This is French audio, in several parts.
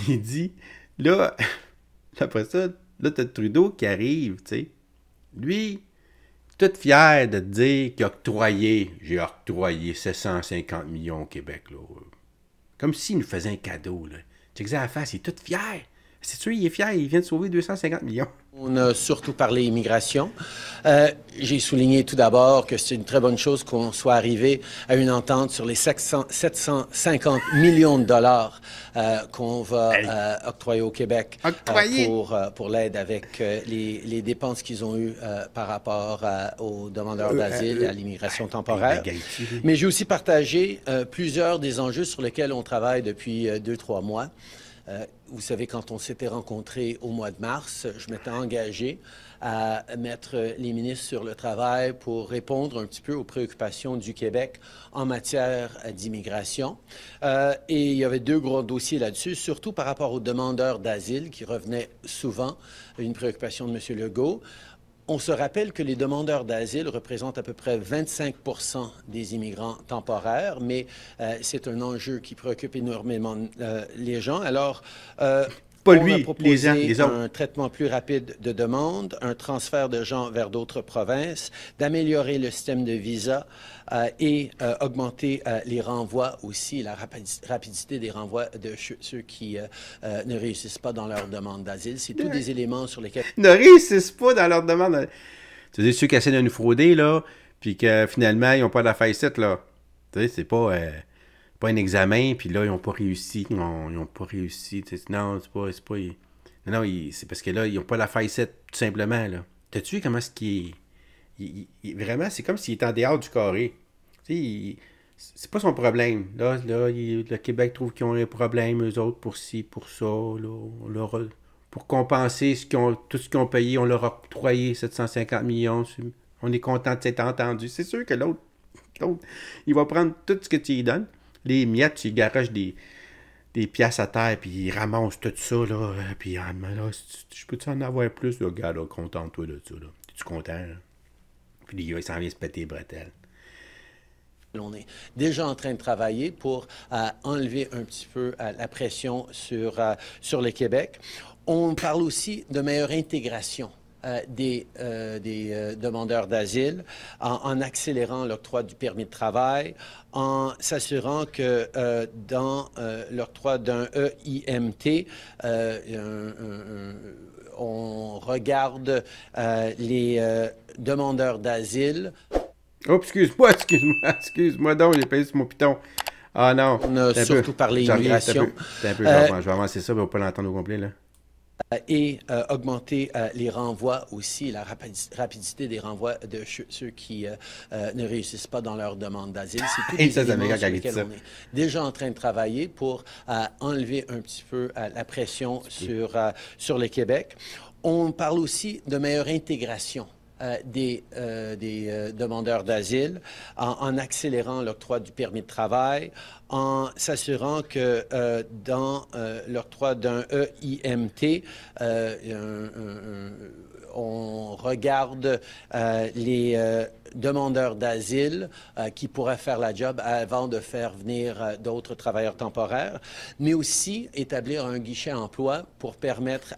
il dit, là, après ça, là, t'as Trudeau qui arrive, tu sais. Lui, tout fier de te dire qu'il a octroyé, j'ai octroyé 750 millions au Québec, là. Comme s'il nous faisait un cadeau, là. Tu sais, à la face, il est tout fier. C'est sûr, il est fier, il vient de sauver 250 millions. On a surtout parlé immigration. J'ai souligné tout d'abord que c'est une très bonne chose qu'on soit arrivé à une entente sur les 750 millions de dollars qu'on Hey, va octroyer au Québec octroyé! pour l'aide avec les dépenses qu'ils ont eues par rapport aux demandeurs Euh, d'asile et à euh, l'immigration ben, temporaire. Gaëti, lui. Mais j'ai aussi partagé plusieurs des enjeux sur lesquels on travaille depuis 2, 3 mois. Vous savez, quand on s'était rencontrés au mois de mars, je m'étais engagé à mettre les ministres sur le travail pour répondre un petit peu aux préoccupations du Québec en matière d'immigration. Et il y avait 2 gros dossiers là-dessus, surtout par rapport aux demandeurs d'asile qui revenaient souvent, une préoccupation de M. Legault. On se rappelle que les demandeurs d'asile représentent à peu près 25 des immigrants temporaires, mais c'est un enjeu qui préoccupe énormément les gens. Alors, Pas on a lui, les gens, proposé les autres. un traitement plus rapide de demande, un transfert de gens vers d'autres provinces, d'améliorer le système de visa et augmenter les renvois aussi, la rapidité des renvois de ceux qui ne réussissent pas dans leur demande d'asile. C'est tous des éléments sur lesquels Ne réussissent pas dans leur demande. Tu sais, ceux qui essaient de nous frauder, là, puis que finalement, ils n'ont pas d'affaires ici, là. Tu sais, c'est pas un examen, puis là, ils n'ont pas réussi. Non, ils n'ont pas réussi. Tu sais, non, c'est pas. Non, c'est parce que là, ils n'ont pas l'affaire ici, tout simplement, là. T'as-tu vu comment est-ce qu'il est. Vraiment, c'est comme s'il était en dehors du carré. Tu sais, c'est pas son problème. Le Québec trouve qu'ils ont un problème, eux autres, pour ci, pour ça. Là, pour compenser tout ce qu'ils ont payé, on leur a octroyé 750 millions. On est content de s'être entendu. C'est sûr que l'autre, il va prendre tout ce que tu lui donnes. Les miettes, tu lui garoches des pièces à terre, puis il ramasse tout ça, là. Puis, mais là, je peux-tu en avoir plus, le gars, là, contente-toi de ça, là. Es-tu content, là? Puis il s'en vient se péter les bretelles. on est déjà en train de travailler pour enlever un petit peu la pression sur le Québec. On parle aussi de meilleure intégration des demandeurs d'asile en accélérant l'octroi du permis de travail, en s'assurant que dans l'octroi d'un EIMT, on regarde les demandeurs d'asile. Oh, excuse-moi donc, j'ai payé sur mon piton. Ah non, On a c'est un peu. surtout parlé J'arrive, c'est un immigration. peu. C'est un peu, Euh, je vais avancer ça, mais on va pas l'entendre au complet, là. et augmenter les renvois aussi, la rapidité des renvois de ceux qui ne réussissent pas dans leur demande d'asile. C'est tous Et des ça, c'est éléments méga quand sur il dit lesquels ça. on est déjà en train de travailler pour enlever un petit peu la pression sur le Québec. On parle aussi de meilleure intégration des demandeurs d'asile en accélérant l'octroi du permis de travail, en s'assurant que dans l'octroi d'un EIMT, on regarde les demandeurs d'asile qui pourraient faire la job avant de faire venir d'autres travailleurs temporaires, mais aussi établir un guichet emploi pour permettre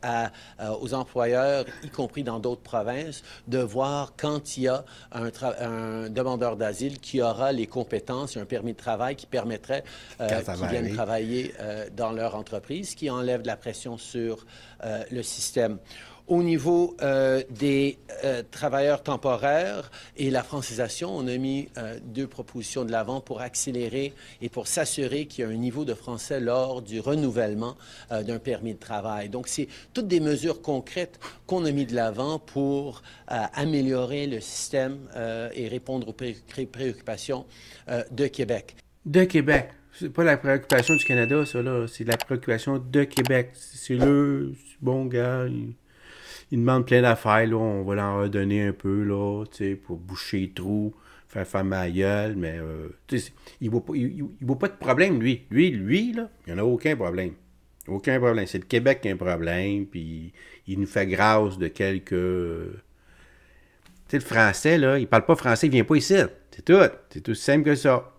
aux employeurs, y compris dans d'autres provinces, de voir quand il y a un demandeur d'asile qui aura les compétences et un permis de travail qui permettrait Quand ça qu'ils va viennent aller. travailler dans leur entreprise, qui enlève de la pression sur le système. Au niveau des travailleurs temporaires et la francisation, on a mis 2 propositions de l'avant pour accélérer et pour s'assurer qu'il y a un niveau de français lors du renouvellement d'un permis de travail. Donc, c'est toutes des mesures concrètes qu'on a mis de l'avant pour améliorer le système et répondre aux préoccupations de Québec. De Québec. C'est pas la préoccupation du Canada, ça, là. C'est la préoccupation de Québec. C'est le bon gars. Il demande plein d'affaires, là. On va leur redonner un peu, là, tu sais, pour boucher les trous, faire ma gueule, mais, tu sais, il voit pas de problème, lui. Lui, là, il n'y en a aucun problème. Aucun problème. C'est le Québec qui a un problème, puis il nous fait grâce de quelques. Tu sais, le français, là, il parle pas français, il vient pas ici. C'est tout. C'est tout simple que ça.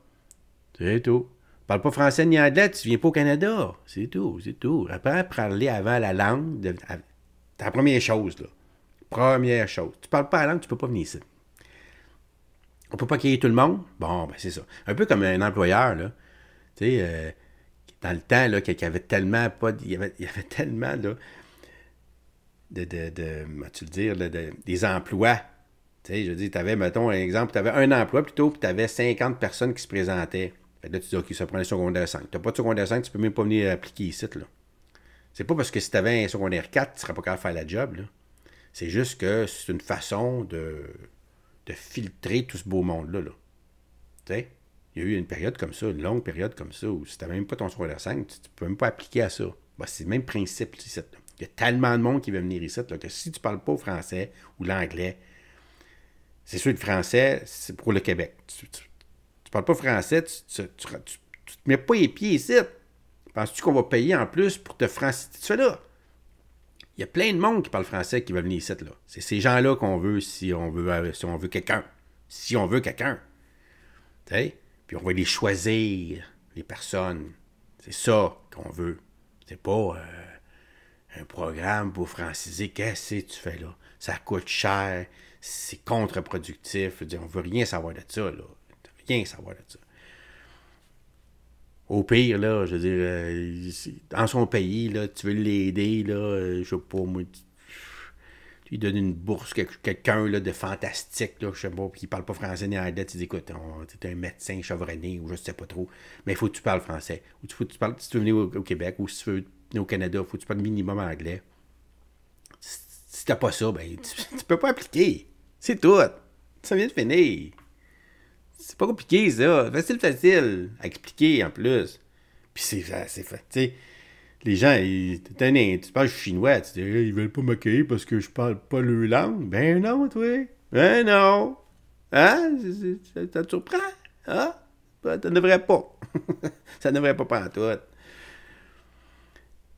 C'est tout. Parle pas français ni anglais, tu viens pas au Canada. C'est tout, c'est tout. Apprends à parler avant la langue. C'est la première chose, là. Première chose. Tu parles pas la langue, tu peux pas venir ici. On peut pas accueillir tout le monde? Bon, ben c'est ça. Un peu comme un employeur, là. Tu sais, dans le temps, là, qu'il y avait tellement pas... Il y avait tellement, là, tu le dire, là, des emplois. Tu sais, je veux dire, tu avais, mettons, un exemple, tu avais un emploi plutôt, puis tu avais 50 personnes qui se présentaient. Fait que là, tu dis, OK, ça prend un secondaire 5. Tu n'as pas de secondaire 5, tu peux même pas venir appliquer ici, là. C'est pas parce que si tu avais un secondaire 4, tu ne serais pas capable de faire la job, là. C'est juste que c'est une façon de filtrer tout ce beau monde-là, là. Tu sais, il y a eu une période comme ça, une longue période comme ça, où si tu n'avais même pas ton secondaire 5, tu ne peux même pas appliquer à ça. Ben, c'est le même principe ici, là. Il y a tellement de monde qui veut venir ici, là, que si tu ne parles pas français ou l'anglais, c'est sûr que le français, c'est pour le Québec. Tu parles pas français, tu te mets pas les pieds ici. Penses-tu qu'on va payer en plus pour te franciser? Tu fais là. Il y a plein de monde qui parle français qui va venir ici, là. C'est ces gens-là qu'on veut si on veut quelqu'un. Si on veut quelqu'un. Tu sais? Puis on va les choisir, les personnes. C'est ça qu'on veut. C'est pas un programme pour franciser. Qu'est-ce que tu fais là? Ça coûte cher. C'est contre-productif. Je veux dire, on veut rien savoir de ça, là. Rien savoir de ça. Au pire, là, je veux dire, dans son pays, là, tu veux l'aider, là, je sais pas, moi, tu lui donnes une bourse, quelqu'un là, de fantastique, là, je sais pas, qui parle pas français ni anglais, tu dis, écoute, t'es un médecin chevronné, ou je sais pas trop, mais il faut que tu parles français. Ou si tu veux venir au Québec, ou si tu veux venir au Canada, il faut que tu parles minimum anglais. Si t'as pas ça, ben, tu peux pas appliquer. C'est tout. Ça vient de finir. C'est pas compliqué, ça. Facile à expliquer, en plus. Puis c'est fait. Tu sais, les gens, tu parles chinois, tu dis, ils veulent pas m'accueillir parce que je parle pas leur langue. Ben non, toi. Ben non. Hein? Ça te surprend? Hein? Ça ne devrait pas. Ça ne devrait pas pantoute.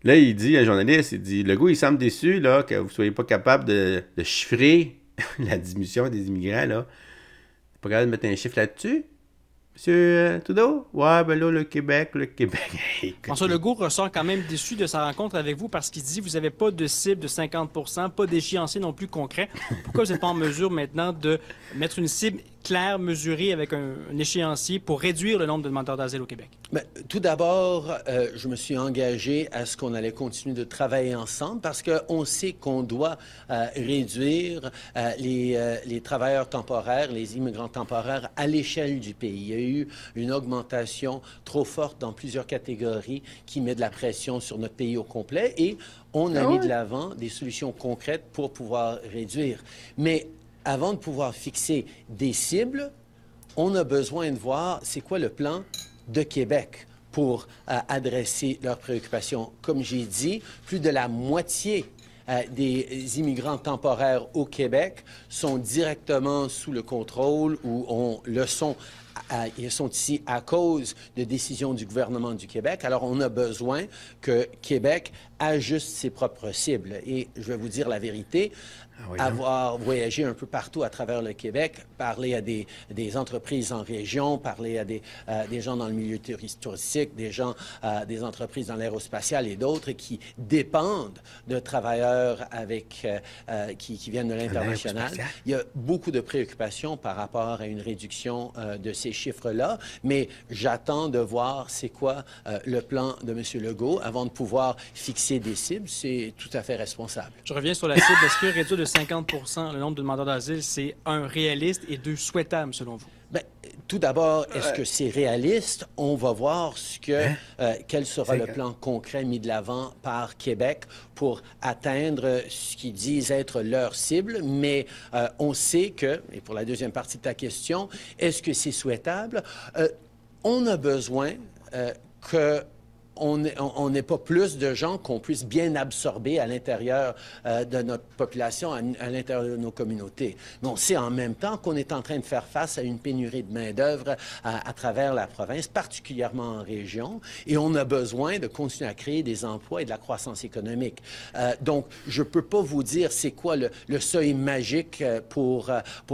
Là, il dit, un journaliste, il dit, le gars, il semble déçu, là, que vous soyez pas capable de chiffrer la diminution des immigrants, là. Pas capable de mettre un chiffre là-dessus? Monsieur Trudeau? Ouais, ben là, le Québec. François Legault ressort quand même déçu de sa rencontre avec vous parce qu'il dit que vous n'avez pas de cible de 50 %, pas d'échéancier non plus concret. Pourquoi vous n'êtes pas en mesure maintenant de mettre une cible claire, mesurée, avec un échéancier pour réduire le nombre de demandeurs d'asile au Québec? Bien, tout d'abord, je me suis engagé à ce qu'on allait continuer de travailler ensemble parce qu'on sait qu'on doit réduire les travailleurs temporaires, les immigrants temporaires à l'échelle du pays. Il y a eu une augmentation trop forte dans plusieurs catégories qui met de la pression sur notre pays au complet et on a mis de l'avant des solutions concrètes pour pouvoir réduire. Mais avant de pouvoir fixer des cibles, on a besoin de voir c'est quoi le plan de Québec pour adresser leurs préoccupations. Comme j'ai dit, plus de la moitié des immigrants temporaires au Québec sont directement sous le contrôle ou ils sont ici à cause de décisions du gouvernement du Québec. Alors, on a besoin que Québec ajuste ses propres cibles. Et je vais vous dire la vérité, avoir voyagé un peu partout à travers le Québec, parler à des entreprises en région, parler à des gens dans le milieu touristique, des entreprises dans l'aérospatial et d'autres qui dépendent de travailleurs qui viennent de l'international. Il y a beaucoup de préoccupations par rapport à une réduction de ces chiffres-là, mais j'attends de voir c'est quoi le plan de M. Legault avant de pouvoir fixer des cibles. C'est tout à fait responsable. Je reviens sur la cible. Est-ce que réduire de 50 % le nombre de demandeurs d'asile, c'est un, réaliste et deux, souhaitable selon vous? Bien, tout d'abord, est-ce que c'est réaliste? On va voir quel sera le plan concret mis de l'avant par Québec pour atteindre ce qu'ils disent être leur cible. Mais on sait que, et pour la deuxième partie de ta question, est-ce que c'est souhaitable? On a besoin que on n'est pas plus de gens qu'on puisse bien absorber à l'intérieur de notre population, à l'intérieur de nos communautés. Mais on sait en même temps qu'on est en train de faire face à une pénurie de main-d'œuvre à travers la province, particulièrement en région, et on a besoin de continuer à créer des emplois et de la croissance économique. Donc, je ne peux pas vous dire c'est quoi le seuil magique pour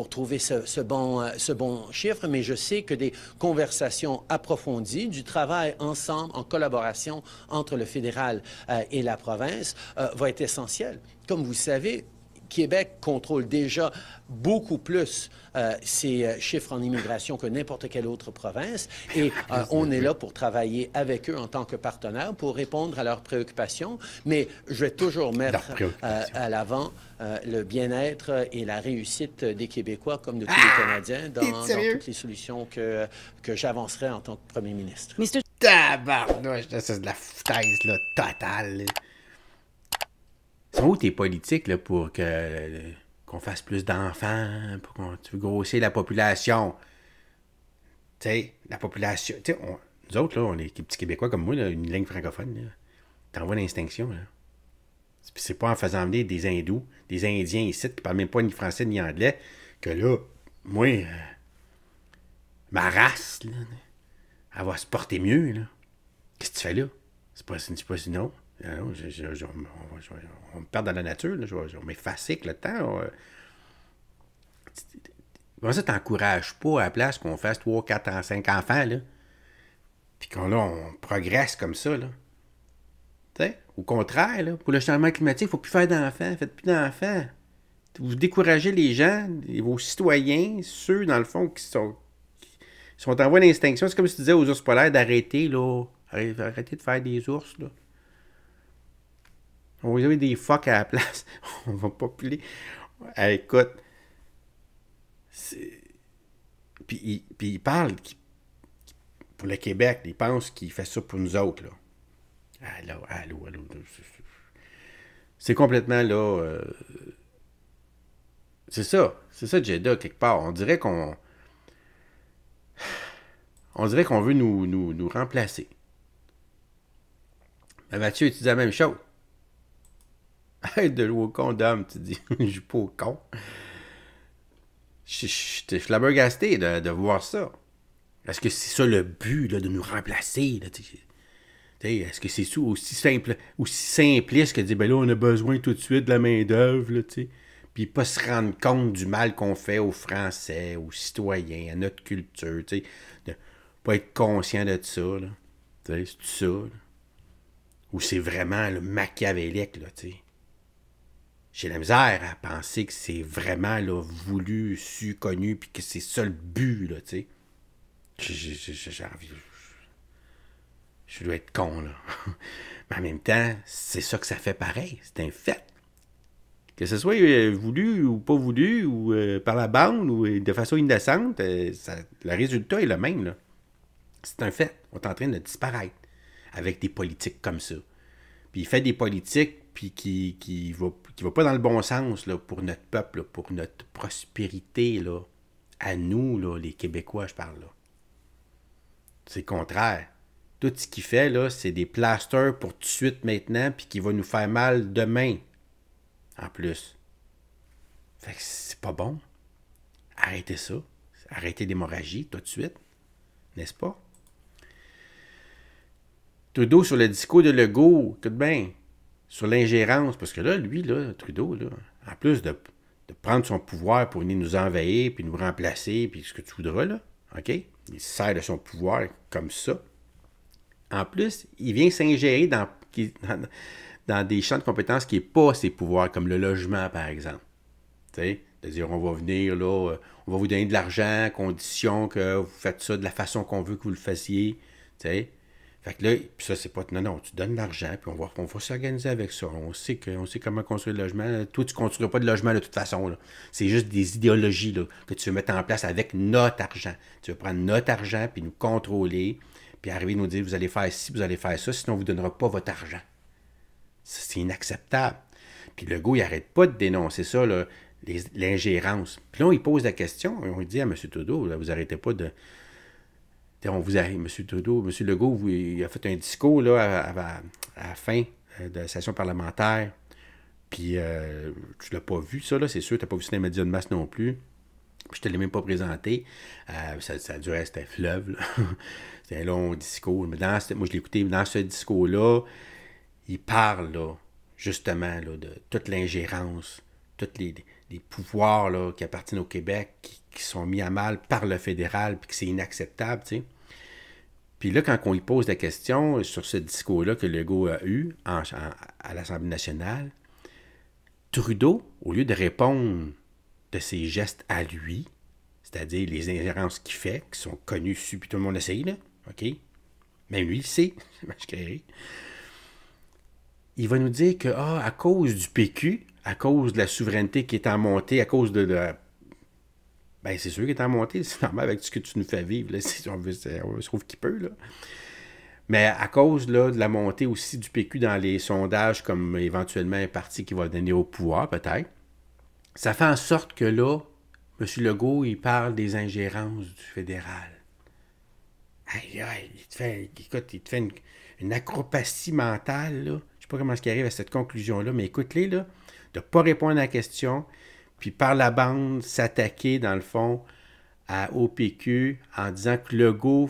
trouver ce bon chiffre, mais je sais que des conversations approfondies, du travail ensemble, en collaboration entre le fédéral et la province va être essentiel. Comme vous savez, Québec contrôle déjà beaucoup plus ces chiffres en immigration que n'importe quelle autre province et on est là pour travailler avec eux en tant que partenaire pour répondre à leurs préoccupations, mais je vais toujours mettre à l'avant le bien-être et la réussite des Québécois comme de tous les Canadiens dans toutes les solutions que j'avancerai en tant que premier ministre. Tabarnouche, c'est de la foutaise, là, totale. Là. Sont où tes politiques, là, pour qu'on fasse plus d'enfants, pour qu'on tu veux grossir la population? Tu sais, la population... Tu sais, nous autres, là, on est des petits Québécois comme moi, là, une langue francophone, là. T'envoies l'extinction, là. C'est pas en faisant venir des Hindous, des Indiens ici, qui parlent même pas ni français ni anglais, que là, moi, ma race, là... Elle va se porter mieux, là. Qu'est-ce que tu fais là? C'est pas non. On me perd dans la nature, là. Je vais m'effacer avec le temps. Comment ça, t'encourages pas à la place qu'on fasse 3, 4, 5 enfants, là? Puis on progresse comme ça, là. Tu sais? Au contraire, là, pour le changement climatique, il ne faut plus faire d'enfants. Faites plus d'enfants. Vous découragez les gens, vos citoyens, ceux, dans le fond, qui sont en voie d'extinction. C'est comme si tu disais aux ours polaires d'arrêter, là. Arrêtez de faire des ours, là. On va avoir des phoques à la place. On va populer. Écoute. Puis il parle pour le Québec. Il pense qu'il fait ça pour nous autres, là. Allô. C'est complètement, là... C'est ça, Jeddah, quelque part. On dirait qu'on veut nous remplacer. Mais Mathieu, tu dis la même chose. Arrête de jouer au con d'homme, tu dis. Je joue pas au con. Je suis flabbergasté de voir ça. Est-ce que c'est ça le but, là, de nous remplacer? Là, est-ce que c'est aussi simple, aussi simpliste que de dire, ben là, on a besoin tout de suite de la main-d'œuvre, là, tu sais? Puis pas se rendre compte du mal qu'on fait aux Français, aux citoyens, à notre culture, tu sais? De pas être conscient de ça, là. Tu sais, c'est tout ça, là. Ou c'est vraiment le machiavélique, là, tu sais. J'ai la misère à penser que c'est vraiment, là, voulu, su, connu, puis que c'est ça le but, là, tu sais. J'ai envie... Je dois être con, là. Mais en même temps, c'est ça que ça fait pareil. C'est un fait. Que ce soit voulu ou pas voulu, ou par la bande, ou de façon innocente, le résultat est le même, là. C'est un fait. On est en train de disparaître avec des politiques comme ça. Puis il fait des politiques puis qui va pas dans le bon sens, là, pour notre peuple, là, pour notre prospérité, là. À nous, là, les Québécois, je parle, là. C'est le contraire. Tout ce qu'il fait, là, c'est des plasters pour tout de suite maintenant, puis qui va nous faire mal demain. En plus. Fait que c'est pas bon. Arrêtez ça. Arrêtez l'hémorragie tout de suite. N'est-ce pas? Trudeau sur le discours de Legault, écoute bien, sur l'ingérence, parce que là, lui, là, Trudeau, là, en plus de prendre son pouvoir pour venir nous envahir, puis nous remplacer, puis ce que tu voudras, là, OK? Il sert de son pouvoir comme ça. En plus, il vient s'ingérer dans des champs de compétences qui n'est pas ses pouvoirs, comme le logement, par exemple. Tu sais, c'est-à-dire, on va venir, là, on va vous donner de l'argent, à condition que vous faites ça de la façon qu'on veut que vous le fassiez. Tu sais. Fait que là, puis ça, c'est pas... Non, tu donnes de l'argent, puis on va s'organiser avec ça. On sait comment construire le logement. Toi, tu ne construiras pas de logement de toute façon, là. C'est juste des idéologies, là, que tu veux mettre en place avec notre argent. Tu veux prendre notre argent, puis nous contrôler, puis arriver à nous dire, vous allez faire ci, vous allez faire ça, sinon on ne vous donnera pas votre argent. Ça, c'est inacceptable. Puis Legault, il n'arrête pas de dénoncer ça, là, l'ingérence. Puis là, il pose la question, on dit à M. Trudeau, là, vous n'arrêtez pas de On vous a, M. Trudeau, M. Legault, il a fait un discours là, à la fin de la session parlementaire. Puis, tu l'as pas vu, ça, là, c'est sûr. Tu n'as pas vu ça dans les médias de masse non plus. Puis, je ne te l'ai même pas présenté. Ça durait, c'était fleuve, là. C'était un long discours. Mais moi, je l'ai écouté. Dans ce discours-là, il parle, là, justement, là, de toute l'ingérence, tous les pouvoirs là, qui appartiennent au Québec, qui sont mis à mal par le fédéral, puis que c'est inacceptable, tu sais. Puis là, quand on lui pose la question sur ce discours-là que Legault a eu à l'Assemblée nationale, Trudeau, au lieu de répondre de ses gestes à lui, c'est-à-dire les ingérences qu'il fait, qui sont connues, puis tout le monde le sait, là, OK? Même lui, il sait, il va nous dire que, à cause du PQ, à cause de la souveraineté qui est en montée, à cause de ben, c'est sûr qu'il est en montée, c'est normal avec ce que tu nous fais vivre, là, on se trouve qu'il peut, là. Mais à cause là, de la montée aussi du PQ dans les sondages, comme éventuellement un parti qui va le donner au pouvoir, peut-être, ça fait en sorte que là, M. Legault, il parle des ingérences du fédéral. Aïe, aïe, il te fait une acrobatie mentale, là. Je ne sais pas comment il arrive à cette conclusion-là, mais écoute-les, là, de ne pas répondre à la question, puis par la bande, s'attaquer, dans le fond, au PQ en disant que Legault,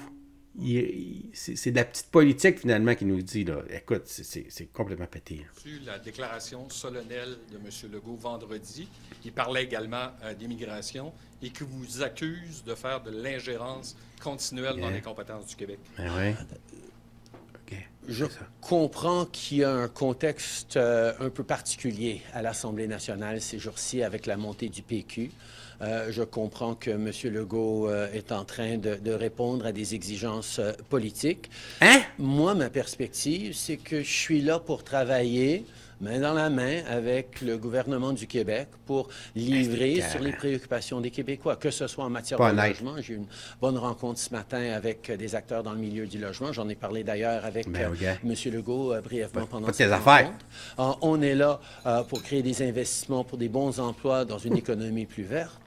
c'est de la petite politique, finalement, qu'il nous dit, là. Écoute, c'est complètement pété. La déclaration solennelle de M. Legault vendredi, il parlait également d'immigration et qui vous accuse de faire de l'ingérence continuelle dans les compétences du Québec. Ben oui. Je comprends qu'il y a un contexte un peu particulier à l'Assemblée nationale ces jours-ci avec la montée du PQ. Je comprends que M. Legault est en train de répondre à des exigences politiques. Hein? Moi, ma perspective, c'est que je suis là pour travailler main dans la main avec le gouvernement du Québec pour livrer sur les préoccupations des Québécois, que ce soit en matière de logement. J'ai eu une bonne rencontre ce matin avec des acteurs dans le milieu du logement. J'en ai parlé d'ailleurs avec M. Legault brièvement pendant cette rencontre. On est là pour créer des investissements pour des bons emplois dans une économie plus verte.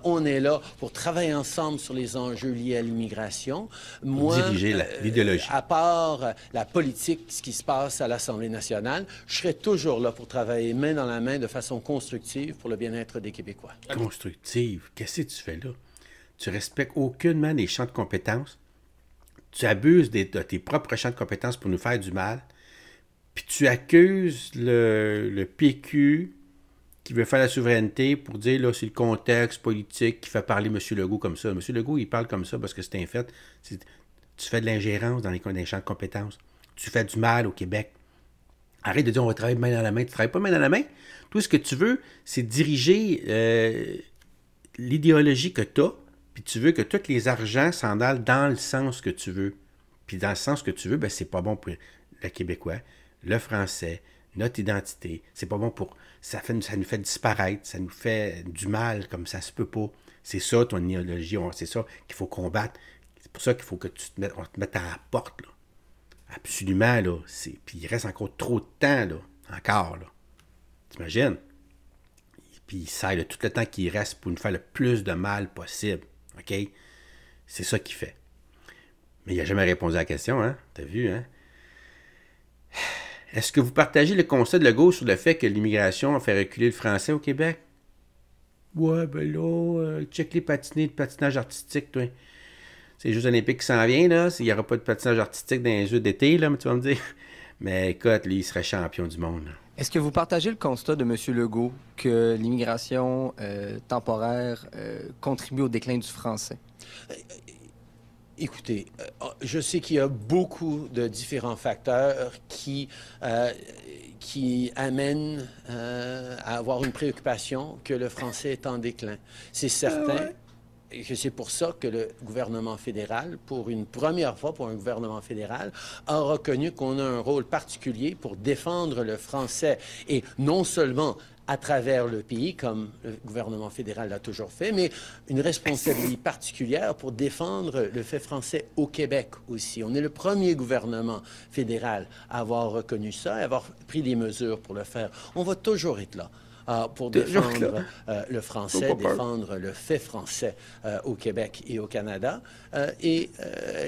On est là pour travailler ensemble sur les enjeux liés à l'immigration. Moi, diriger l'idéologie. À part la politique, ce qui se passe à l'Assemblée nationale, je serai toujours là pour travailler main dans la main de façon constructive pour le bien-être des Québécois. Constructive? Qu'est-ce que tu fais là? Tu respectes aucunement les champs de compétences. Tu abuses de tes propres champs de compétences pour nous faire du mal. Puis tu accuses le PQ qui veut faire la souveraineté pour dire, là, c'est le contexte politique qui fait parler M. Legault comme ça. M. Legault, il parle comme ça parce que c'est un fait. Tu fais de l'ingérence dans les champs de compétences. Tu fais du mal au Québec. Arrête de dire, on va travailler main dans la main. Tu ne travailles pas main dans la main. Tout ce que tu veux, c'est diriger l'idéologie que tu as, puis tu veux que tous les argents s'en aillent dans le sens que tu veux. Puis dans le sens que tu veux, ben c'est pas bon pour le Québécois, le Français, notre identité. C'est pas bon pour... Ça nous fait disparaître, ça nous fait du mal, comme ça se peut pas. C'est ça, ton idéologie, c'est ça qu'il faut combattre. C'est pour ça qu'il faut que on te mette à la porte, là. Absolument, là. Puis il reste encore trop de temps, là. Encore, là. T'imagines? Puis il sert de tout le temps qu'il reste pour nous faire le plus de mal possible. OK? C'est ça qu'il fait. Mais il n'a jamais répondu à la question, hein? T'as vu, hein? Est-ce que vous partagez le constat de Legault sur le fait que l'immigration a fait reculer le français au Québec? Ouais, ben là, check les patinés de patinage artistique, toi. C'est les Jeux olympiques qui s'en viennent, là. Il n'y aura pas de patinage artistique dans les Jeux d'été, là, mais tu vas me dire. Mais écoute, lui, il serait champion du monde, là. Est-ce que vous partagez le constat de M. Legault que l'immigration temporaire contribue au déclin du français? Écoutez, je sais qu'il y a beaucoup de différents facteurs qui amènent à avoir une préoccupation que le français est en déclin. C'est certain. Et que c'est pour ça que le gouvernement fédéral, pour une première fois pour un gouvernement fédéral, a reconnu qu'on a un rôle particulier pour défendre le français. Et non seulement à travers le pays, comme le gouvernement fédéral l'a toujours fait, mais une responsabilité particulière pour défendre le fait français au Québec aussi. On est le premier gouvernement fédéral à avoir reconnu ça et à avoir pris des mesures pour le faire. On va toujours être là pour Toujours défendre le français, Faut pas peur. défendre le fait français au Québec et au Canada.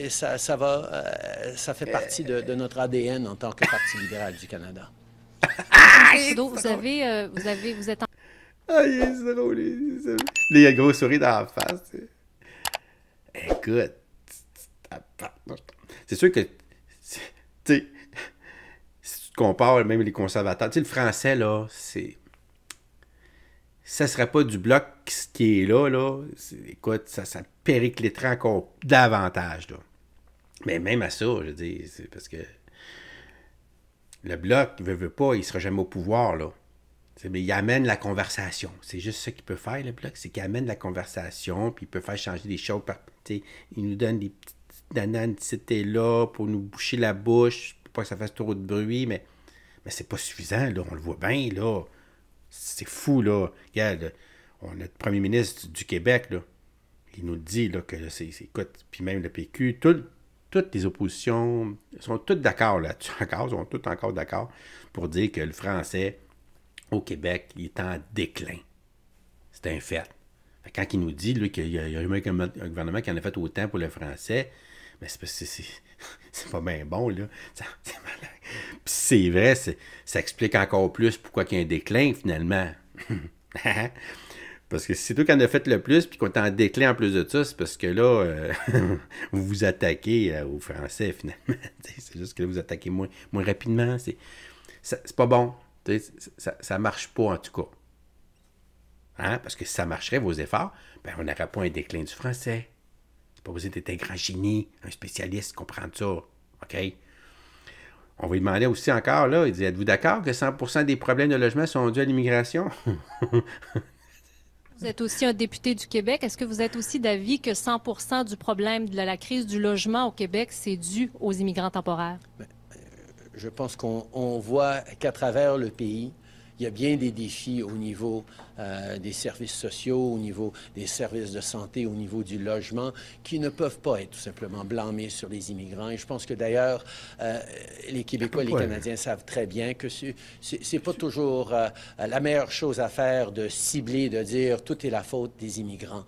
Ça fait partie de notre ADN en tant que Parti libéral du Canada. Monsieur Trudeau, vous êtes en... Ah, il est drôle. Là, il a le gros sourire dans la face. Tu sais. Écoute. C'est sûr que, tu sais, si tu te compares même les conservateurs, tu sais, le français, là, c'est... Ça serait pas du bloc qui est là, écoute, ça péricliterait encore davantage, là. Mais même à ça, je veux dire, c'est parce que le bloc, il veut pas, il sera jamais au pouvoir, là. Mais il amène la conversation. C'est juste ça qu'il peut faire, le bloc, c'est qu'il amène la conversation, puis il peut faire changer des choses. Il nous donne des petites nananes ici là pour nous boucher la bouche, pour pas que ça fasse trop de bruit, mais c'est pas suffisant, là. On le voit bien, là. C'est fou, là. Regarde, on a le premier ministre du Québec, là. Il nous dit, là, que écoute, puis même le PQ, toutes les oppositions sont toutes d'accord là-dessus. Ils sont toutes encore d'accord pour dire que le français au Québec, il est en déclin. C'est un fait. Quand il nous dit là, qu'il y a eu un gouvernement qui en a fait autant pour le français, mais c'est parce que c'est pas bien bon, là. C'est malade. Puis c'est vrai, ça explique encore plus pourquoi il y a un déclin, finalement. Parce que c'est toi qui en a fait le plus, puis qu'on est en déclin en plus de ça, c'est parce que là, vous vous attaquez aux Français, finalement. C'est juste que là, vous attaquez moins rapidement. C'est pas bon. Ça marche pas, en tout cas. Hein? Parce que si ça marcherait, vos efforts, ben on n'aurait pas un déclin du français. C'est pas besoin d'être un grand génie, un spécialiste, comprendre ça. OK? On va lui demander aussi encore, là, il dit, êtes-vous d'accord que 100% des problèmes de logement sont dus à l'immigration? Vous êtes aussi un député du Québec. Est-ce que vous êtes aussi d'avis que 100% du problème de la crise du logement au Québec, c'est dû aux immigrants temporaires? Je pense qu'on voit qu'à travers le pays, il y a bien des défis au niveau des services sociaux, au niveau des services de santé, au niveau du logement, qui ne peuvent pas être tout simplement blâmés sur les immigrants. Et je pense que d'ailleurs, les Québécois et les Canadiens savent très bien que c'est pas toujours la meilleure chose à faire de cibler, de dire tout est la faute des immigrants.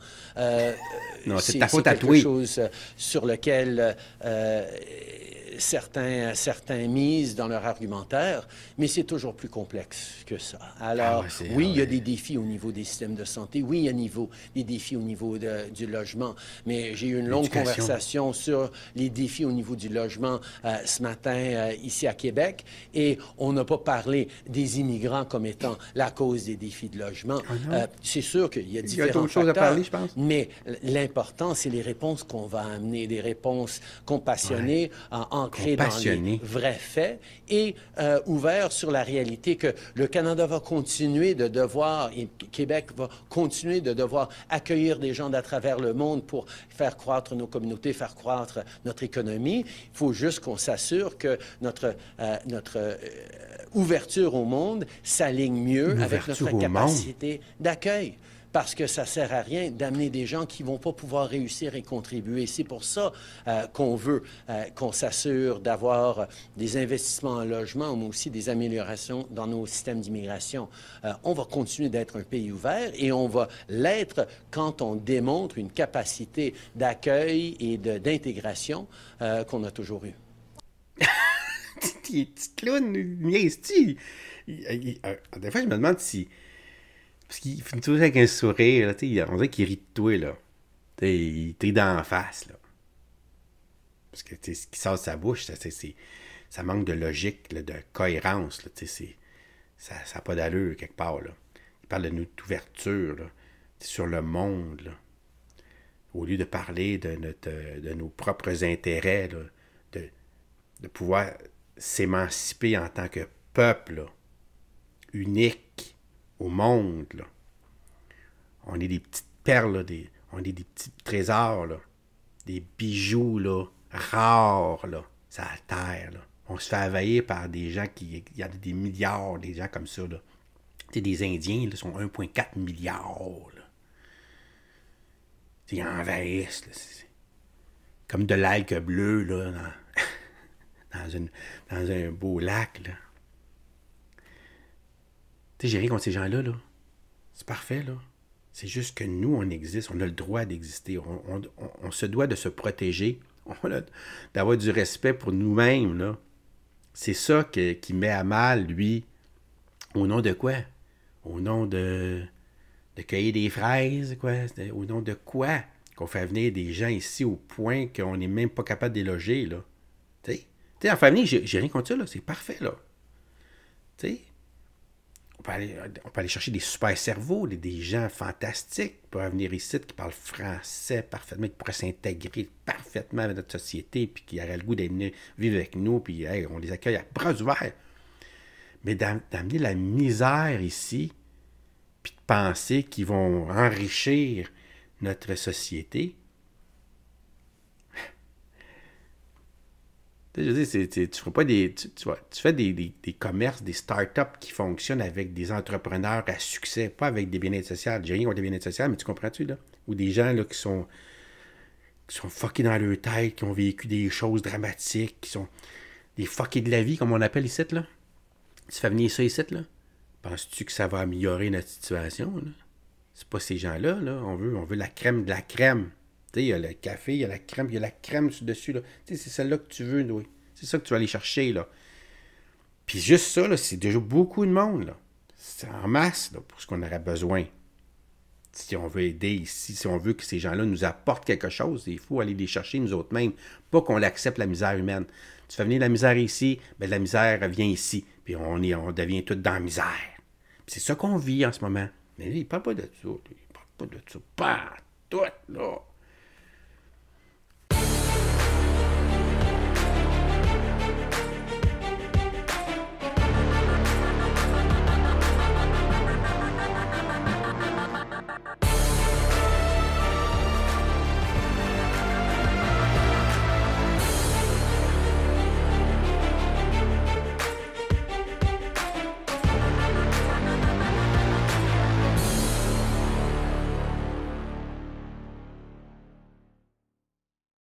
Non, c'est ta faute à toi. C'est quelque chose sur lequel certains misent dans leur argumentaire, mais c'est toujours plus complexe que ça. Alors, oui, il y a des défis au niveau des systèmes de santé, oui, il y a des défis au niveau du logement, mais j'ai eu une longue conversation sur les défis au niveau du logement ce matin ici à Québec, et on n'a pas parlé des immigrants comme étant la cause des défis de logement. C'est sûr qu'il y a différentes choses à parler, je pense. Mais l'important, c'est les réponses qu'on va amener, des réponses compassionnées, ancré dans les vrais faits et ouvert sur la réalité que le Canada va continuer de devoir, et Québec va continuer de devoir accueillir des gens d'à travers le monde pour faire croître nos communautés, faire croître notre économie. Il faut juste qu'on s'assure que notre ouverture au monde s'aligne mieux avec notre capacité d'accueil. Parce que ça ne sert à rien d'amener des gens qui ne vont pas pouvoir réussir et contribuer. C'est pour ça qu'on veut qu'on s'assure d'avoir des investissements en logement, mais aussi des améliorations dans nos systèmes d'immigration. On va continuer d'être un pays ouvert et on va l'être quand on démontre une capacité d'accueil et d'intégration qu'on a toujours eue. Petit clown, niaise-tu? Des fois, je me demande si... Parce qu'il finit toujours avec un sourire, là, on dirait qu'il rit de toi, là. Il te rit dans la face, là. Parce que ce qui sort de sa bouche, ça manque de logique, là, de cohérence, là, ça n'a pas d'allure quelque part, là. Il parle de notre ouverture, là, sur le monde, là. Au lieu de parler de nos propres intérêts, là, de pouvoir s'émanciper en tant que peuple, là, unique au monde, là. On est des petites perles, là, on est des petits trésors, là, des bijoux, là, rares, là, sur la terre, là. On se fait envahir par des gens il y a des milliards, des gens comme ça, là. Tu sais, des Indiens, là, sont 1,4 milliard, là. Ils envahissent, là. C'est comme de l'algue bleue, là, dans un beau lac, là. Tu sais, j'ai rien contre ces gens-là, là. C'est parfait, là. C'est juste que nous, on existe, on a le droit d'exister. On se doit de se protéger, d'avoir du respect pour nous-mêmes, là. C'est ça qui met à mal, lui. Au nom de quoi? Au nom de cueillir des fraises, quoi? Au nom de quoi? Qu'on fait venir des gens ici au point qu'on n'est même pas capable de les loger, là. Tu sais, en fait venir, j'ai rien contre ça, là. C'est parfait, là. Tu sais? On peut aller chercher des super cerveaux, des gens fantastiques qui pourraient venir ici, qui parlent français parfaitement, qui pourraient s'intégrer parfaitement dans notre société, puis qui auraient le goût d'être venir vivre avec nous, puis hey, on les accueille à bras ouverts. Mais d'amener la misère ici, puis de penser qu'ils vont enrichir notre société. Je veux dire, tu fais pas tu fais des commerces, des startups qui fonctionnent avec des entrepreneurs à succès, pas avec des bien-être sociaux. J'ai rien contre les bien-être sociaux, mais tu comprends-tu, là? Ou des gens là, qui sont fuckés dans leur tête, qui ont vécu des choses dramatiques, qui sont des fuckés de la vie, comme on appelle ici, là. Tu fais venir ça ici, là. Penses-tu que ça va améliorer notre situation, là? C'est pas ces gens-là, là. On veut la crème de la crème. Tu sais, il y a le café, il y a la crème, il y a la crème dessus, là. Tu sais, c'est celle-là que tu veux, oui. C'est ça que tu vas aller chercher, là. Puis juste ça, là, c'est déjà beaucoup de monde, là. C'est en masse, là, pour ce qu'on aurait besoin. Si on veut aider ici, si on veut que ces gens-là nous apportent quelque chose, il faut aller les chercher nous autres mêmes. Pas qu'on accepte la misère humaine. Tu fais venir la misère ici, ben la misère vient ici. Puis on devient tous dans la misère. Puis c'est ça qu'on vit en ce moment. Mais lui, il parle pas de ça. Il parle pas de ça. Pas tout, là.